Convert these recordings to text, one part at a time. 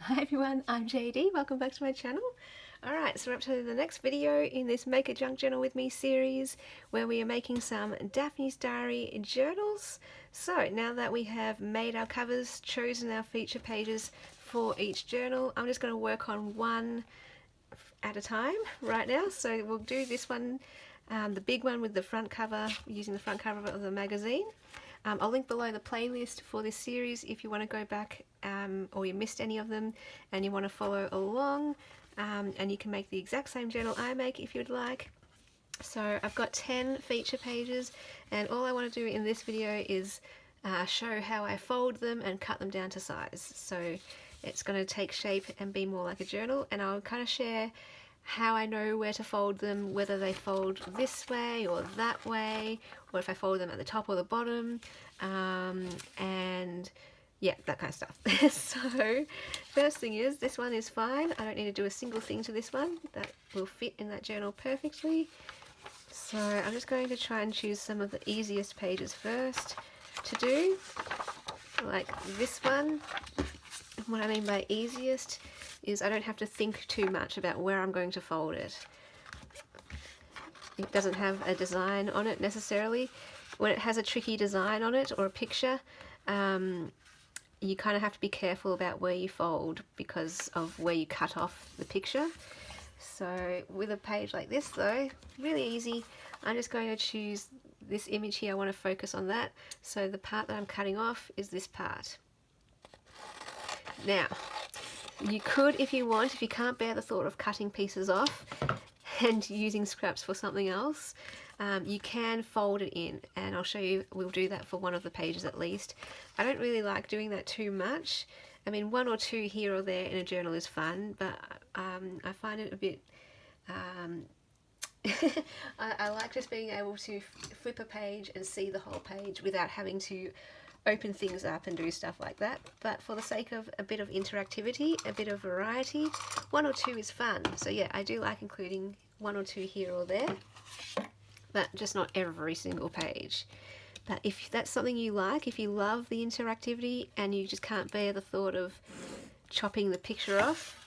Hi everyone, I'm JD. Welcome back to my channel. Alright, so we're up to the next video in this Make a Junk Journal with Me series where we are making some Daphne's Diary journals. So now that we have made our covers, chosen our feature pages for each journal, I'm just going to work on one at a time right now. So we'll do this one, the big one with the front cover, using the front cover of the magazine. I'll link below the playlist for this series if you want to go back or you missed any of them and you want to follow along, and you can make the exact same journal I make if you'd like. So I've got 10 feature pages, and all I want to do in this video is show how I fold them and cut them down to size. So it's going to take shape and be more like a journal, and I'll kind of share how I know where to fold them, whether they fold this way or that way, or if I fold them at the top or the bottom, and yeah, that kind of stuff. So first thing is, this one is fine. I don't need to do a single thing to this one. That will fit in that journal perfectly. So I'm just going to try and choose some of the easiest pages first to do, like this one. What I mean by easiest is I don't have to think too much about where I'm going to fold it. It doesn't have a design on it necessarily. When it has a tricky design on it or a picture, you kind of have to be careful about where you fold because of where you cut off the picture. So with a page like this though, really easy, I'm just going to choose this image here. I want to focus on that. So the part that I'm cutting off is this part. Now, you could, if you want, if you can't bear the thought of cutting pieces off and using scraps for something else, you can fold it in, and I'll show you. We'll do that for one of the pages at least. I don't really like doing that too much. I mean, one or two here or there in a journal is fun, but I find it a bit I like just being able to flip a page and see the whole page without having to open things up and do stuff like that. But for the sake of a bit of interactivity, a bit of variety, one or two is fun. So yeah, I do like including one or two here or there, but just not every single page. But if that's something you like, if you love the interactivity and you just can't bear the thought of chopping the picture off,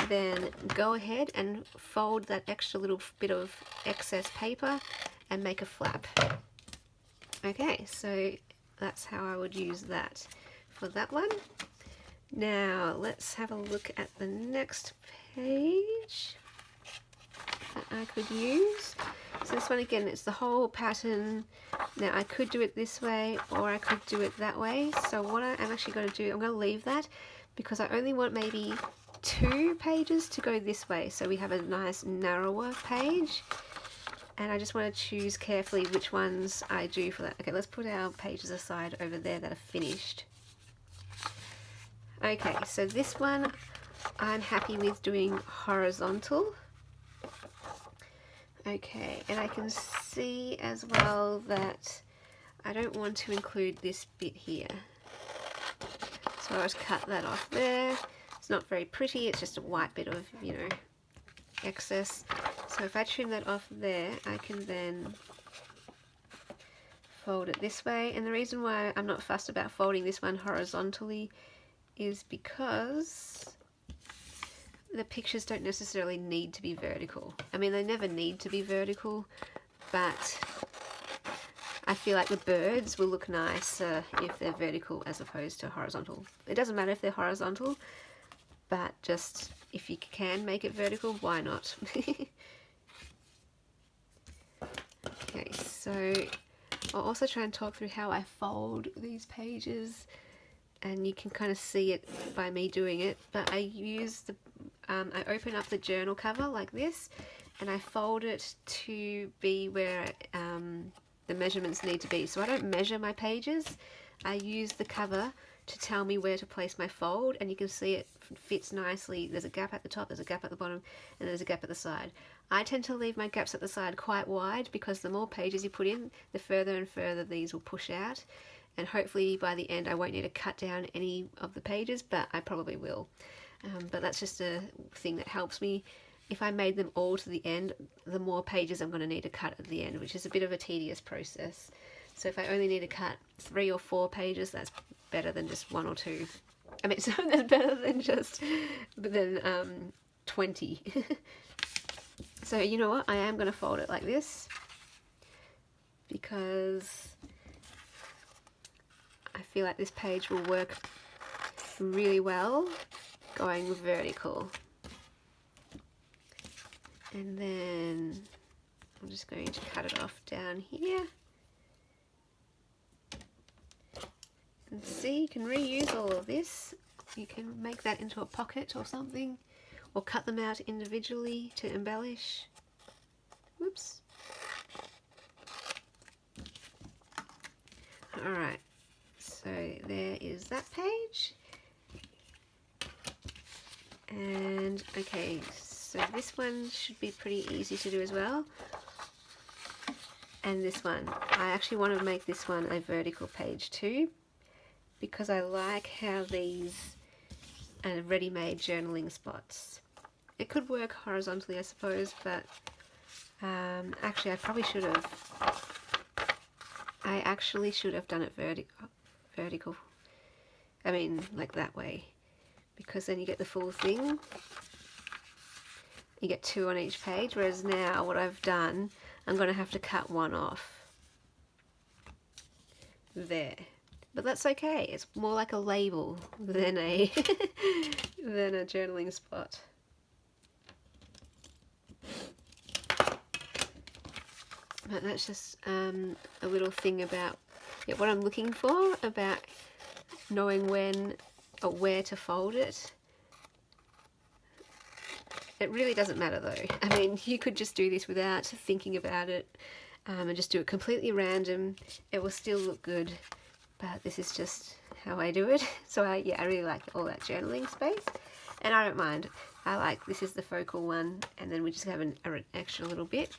then go ahead and fold that extra little bit of excess paper and make a flap. Okay, so that's how I would use that for that one. Now let's have a look at the next page that I could use. So this one again, it's the whole pattern. Now I could do it this way or I could do it that way. So what I'm actually going to do, I'm going to leave that because I only want maybe 2 pages to go this way. So we have a nice narrower page. And I just want to choose carefully which ones I do for that. Okay, let's put our pages aside over there that are finished. Okay, so this one I'm happy with doing horizontal. Okay, and I can see as well that I don't want to include this bit here. So I'll just cut that off there. It's not very pretty, it's just a white bit of, you know, excess. So if I trim that off there, I can then fold it this way. And the reason why I'm not fussed about folding this one horizontally is because the pictures don't necessarily need to be vertical. I mean, they never need to be vertical, but I feel like the birds will look nicer if they're vertical as opposed to horizontal. It doesn't matter if they're horizontal, but just if you can make it vertical, why not? Okay, so I'll also try and talk through how I fold these pages, and you can kind of see it by me doing it, but I use the I open up the journal cover like this and I fold it to be where the measurements need to be. So I don't measure my pages, I use the cover to tell me where to place my fold, and you can see it fits nicely. There's a gap at the top, there's a gap at the bottom, and there's a gap at the side. I tend to leave my gaps at the side quite wide because the more pages you put in, the further and further these will push out, and hopefully by the end I won't need to cut down any of the pages, but I probably will. But that's just a thing that helps me. If I made them all to the end, the more pages I'm going to need to cut at the end, which is a bit of a tedious process. So if I only need to cut 3 or 4 pages, that's better than just 1 or 2. I mean, so that's better than just 20. So you know what? I am going to fold it like this because I feel like this page will work really well going vertical. And then I'm just going to cut it off down here. And see, you can reuse all of this. You can make that into a pocket or something, or cut them out individually to embellish. Whoops. Alright, so there is that page. And okay, so this one should be pretty easy to do as well. And this one, I actually want to make this one a vertical page too, because I like how these are ready-made journaling spots. It could work horizontally, I suppose, but actually I probably should have. I actually should have done it vertical. I mean, like that way, because then you get the full thing. You get 2 on each page, whereas now what I've done, I'm going to have to cut one off. There. But that's okay. It's more like a label than a than a journaling spot. But that's just a little thing about what I'm looking for, about knowing when or where to fold it. It really doesn't matter though. I mean, you could just do this without thinking about it and just do it completely random. It will still look good, but this is just how I do it. So I really like all that journaling space, and I don't mind. I like, this is the focal one, and then we just have an extra little bit.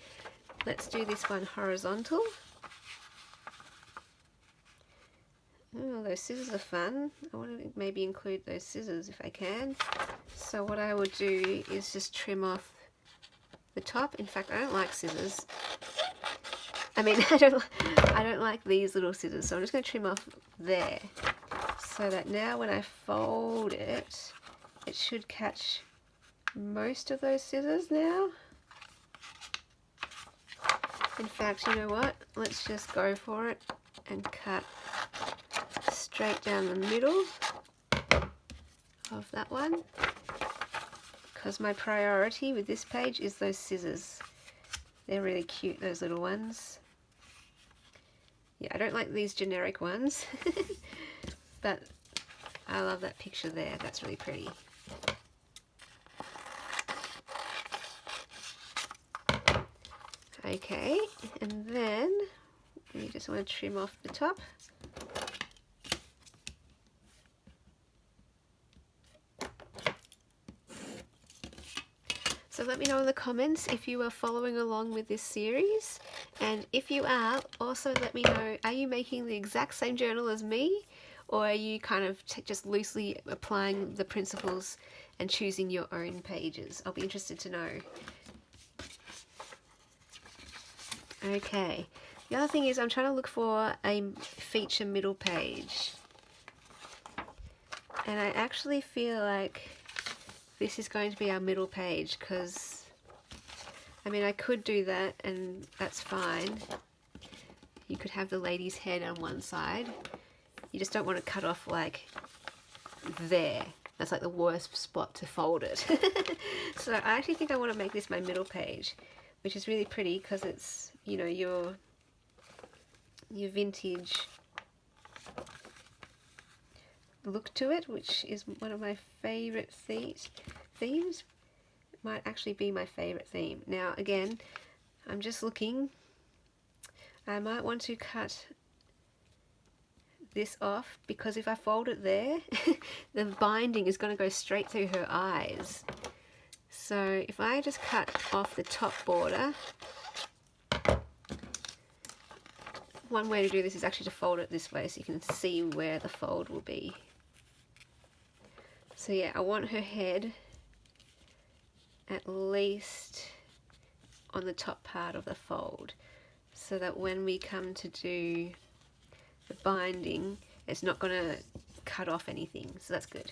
Let's do this one horizontal. Oh, those scissors are fun. I want to maybe include those scissors if I can. So what I would do is just trim off the top. In fact, I don't like scissors. I mean, I don't like these little scissors, so I'm just going to trim off there, so that now when I fold it, it should catch most of those scissors now. In fact, you know what? Let's just go for it and cut straight down the middle of that one, because my priority with this page is those scissors. They're really cute, those little ones. Yeah, I don't like these generic ones, but I love that picture there. That's really pretty. Okay, and then you just want to trim off the top. So let me know in the comments if you are following along with this series, and if you are, also let me know, are you making the exact same journal as me, or are you kind of just loosely applying the principles and choosing your own pages? I'll be interested to know. Okay, the other thing is I'm trying to look for a feature middle page, and I actually feel like this is going to be our middle page, because I mean, I could do that and that's fine. You could have the lady's head on one side. You just don't want to cut off like there. That's like the worst spot to fold it. So I actually think I want to make this my middle page, which is really pretty because it's, you know, your vintage look to it, which is one of my favorite themes. It might actually be my favorite theme. Now again, I'm just looking. I might want to cut this off, because if I fold it there, the binding is going to go straight through her eyes. So if I just cut off the top border, one way to do this is actually to fold it this way so you can see where the fold will be. So yeah, I want her head at least on the top part of the fold, so that when we come to do the binding, it's not going to cut off anything, so that's good.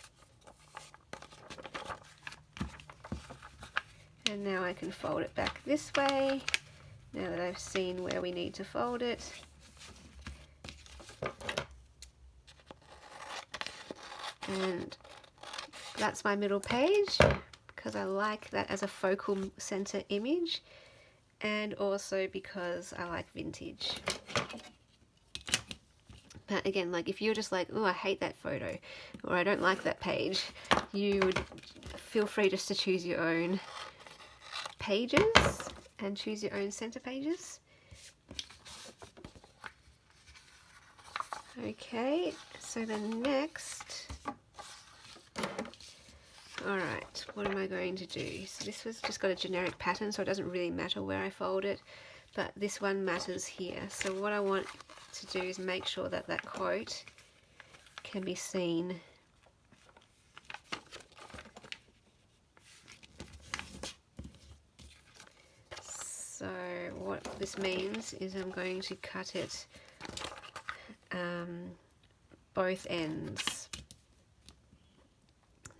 And now I can fold it back this way, now that I've seen where we need to fold it. And that's my middle page, because I like that as a focal center image, and also because I like vintage. But again, like if you're just like, oh, I hate that photo, or I don't like that page, you would feel free just to choose your own pages and choose your own center pages. Okay, so then next, alright, what am I going to do? So this was just got a generic pattern, so it doesn't really matter where I fold it, but this one matters here. So what I want to do is make sure that that quote can be seen. So what this means is I'm going to cut it both ends,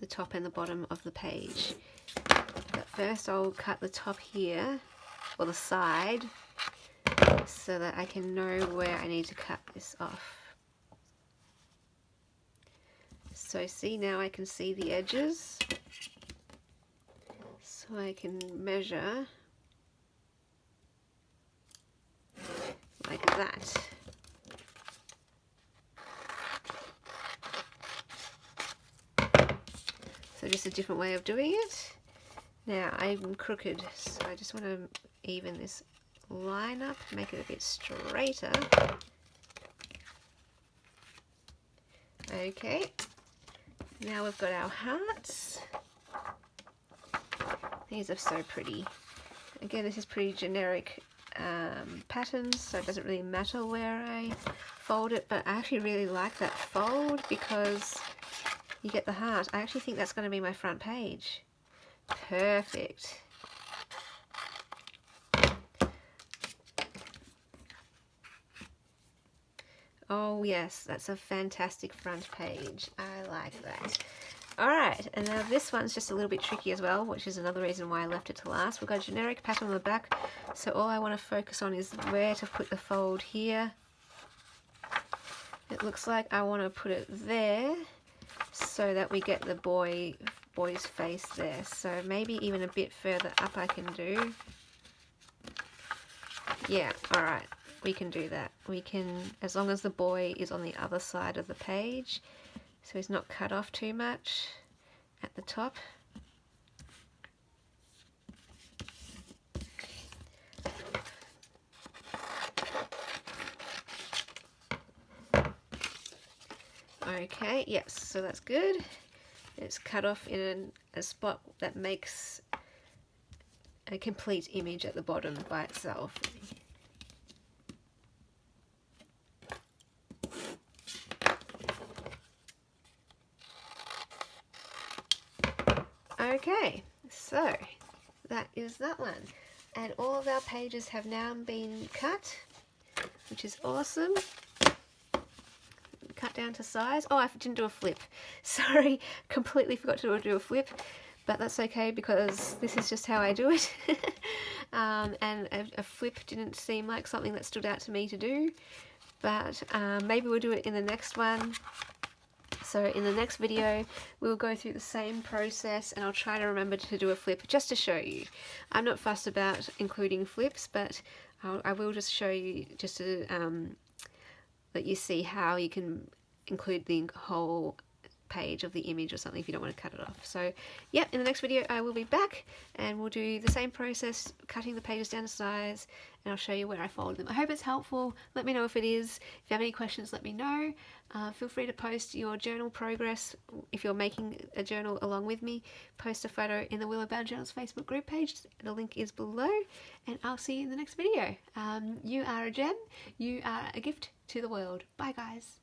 the top and the bottom of the page. But first I'll cut the top here, or the side, so that I can know where I need to cut this off. So see, now I can see the edges, so I can measure like that. So just a different way of doing it. Now I'm crooked, so I just want to even this line up, make it a bit straighter. Okay, now we've got our hearts. These are so pretty. Again, this is pretty generic patterns, so it doesn't really matter where I fold it, but I actually really like that fold because you get the heart. I actually think that's going to be my front page. Perfect. Oh yes, that's a fantastic front page. I like that. Alright, and now this one's just a little bit tricky as well, which is another reason why I left it to last. We've got a generic pattern on the back, so all I want to focus on is where to put the fold here. It looks like I want to put it there, so that we get the boy's face there. So maybe even a bit further up I can do. Yeah, alright, we can do that. We can, as long as the boy is on the other side of the page, so he's not cut off too much at the top. Okay, yes, so that's good. It's cut off in a spot that makes a complete image at the bottom by itself. Okay, so that is that one. And all of our pages have now been cut, which is awesome. Cut down to size. Oh, I didn't do a flip. Sorry, completely forgot to do a flip, but that's okay because this is just how I do it. And a flip didn't seem like something that stood out to me to do, but maybe we'll do it in the next one. So in the next video, we'll go through the same process and I'll try to remember to do a flip just to show you. I'm not fussed about including flips, but I will just show you just to let you see how you can include the whole page of the image or something if you don't want to cut it off. So yeah, in the next video I will be back and we'll do the same process, cutting the pages down to size, and I'll show you where I fold them. I hope it's helpful. Let me know if it is. If you have any questions, let me know. Feel free to post your journal progress. If you're making a journal along with me, post a photo in the Willowbound Journals Facebook group page. The link is below, and I'll see you in the next video. You are a gem. You are a gift to the world. Bye guys.